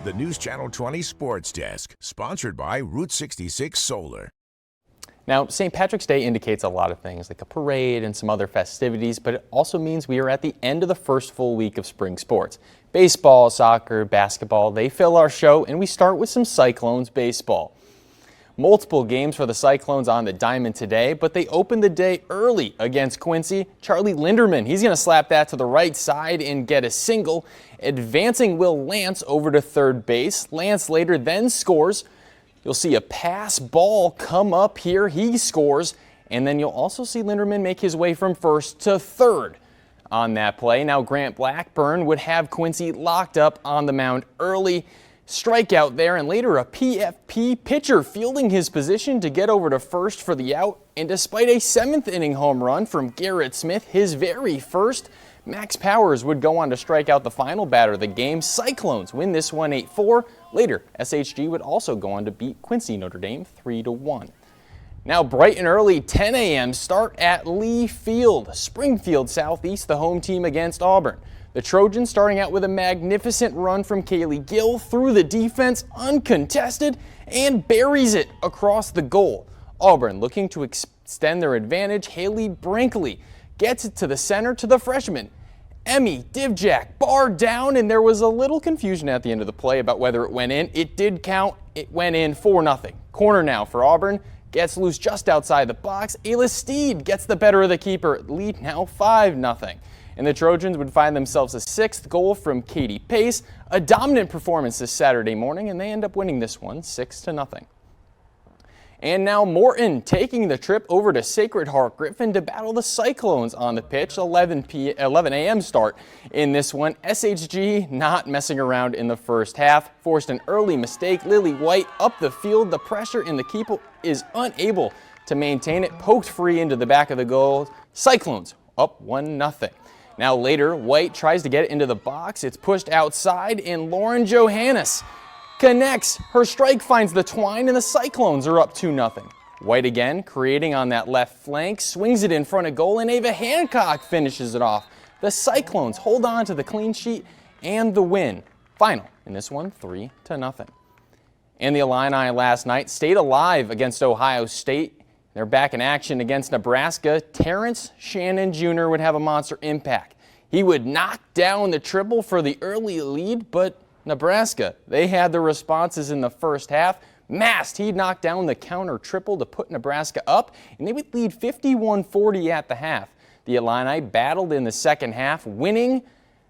The News Channel 20 Sports Desk, sponsored by Route 66 Solar. Now, St. Patrick's Day indicates a lot of things, like a parade and some other festivities, but it also means we are at the end of the first full week of spring sports. Baseball, soccer, basketball, they fill our show, and we start with some Cyclones baseball. Multiple games for the Cyclones on the diamond today, but they opened the day early against Quincy. Charlie Linderman, he's going to slap that to the right side and get a single. Advancing Will Lance over to third base. Lance later then scores. You'll see a pass ball come up here. He scores. And then you'll also see Linderman make his way from first to third on that play. Now Grant Blackburn would have Quincy locked up on the mound early. Strikeout there, and later a PFP pitcher fielding his position to get over to first for the out. And despite a seventh inning home run from Garrett Smith, his very first, Max Powers would go on to strike out the final batter of the game. Cyclones win this one 8-4. Later, SHG would also go on to beat Quincy Notre Dame 3-1. Now bright and early 10 a.m. start at Lee Field. Springfield Southeast, the home team against Auburn. The Trojans starting out with a magnificent run from Kaylee Gill through the defense, uncontested, and buries it across the goal. Auburn looking to extend their advantage. Haley Brinkley gets it to the center to the freshman. Emmy Divjak barred down, and there was a little confusion at the end of the play about whether it went in. It did count. It went in 4-0. Corner now for Auburn. Gets loose just outside the box. Ayla Steed gets the better of the keeper. Lead now 5-0. And the Trojans would find themselves a sixth goal from Katie Pace. A dominant performance this Saturday morning, and they end up winning this one 6-0. And now Morton taking the trip over to Sacred Heart Griffin to battle the Cyclones on the pitch. 11 a.m. start in this one. SHG not messing around in the first half. Forced an early mistake. Lily White up the field. The pressure in the keeper is unable to maintain it. Poked free into the back of the goal. Cyclones up 1-0. Now later, White tries to get it into the box. It's pushed outside, and Lauren Johannes connects. Her strike finds the twine, and the Cyclones are up 2-0. White again, creating on that left flank, swings it in front of goal, and Ava Hancock finishes it off. The Cyclones hold on to the clean sheet and the win. Final in this one, 3-0. And the Illini last night stayed alive against Ohio State. They're back in action against Nebraska. Terrence Shannon Jr. would have a monster impact. He would knock down the triple for the early lead, but Nebraska, they had the responses in the first half. Mast, he'd knock down the counter triple to put Nebraska up, and they would lead 51-40 at the half. The Illini battled in the second half, winning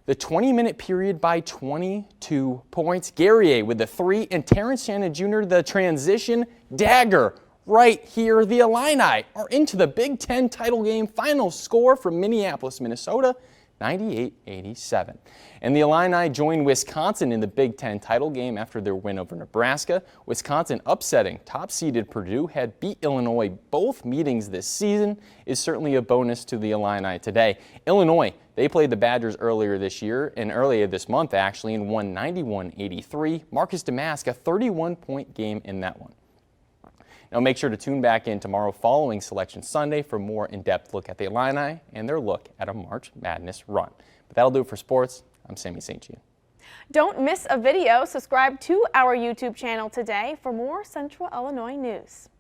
the 20-minute period by 22 points. Guerrier with the 3, and Terrence Shannon Jr. the transition dagger. Right here, the Illini are into the Big Ten title game. Final score from Minneapolis, Minnesota, 98-87. And the Illini join Wisconsin in the Big Ten title game after their win over Nebraska. Wisconsin upsetting top-seeded Purdue, had beat Illinois both meetings this season, is certainly a bonus to the Illini today. Illinois, they played the Badgers earlier this year, and earlier this month actually, and won 91-83. Marcus Damask, a 31-point game in that one. Now make sure to tune back in tomorrow following Selection Sunday for a more in-depth look at the Illini and their look at a March Madness run. But that'll do it for sports. I'm Sammy St. Jean. Don't miss a video. Subscribe to our YouTube channel today for more Central Illinois news.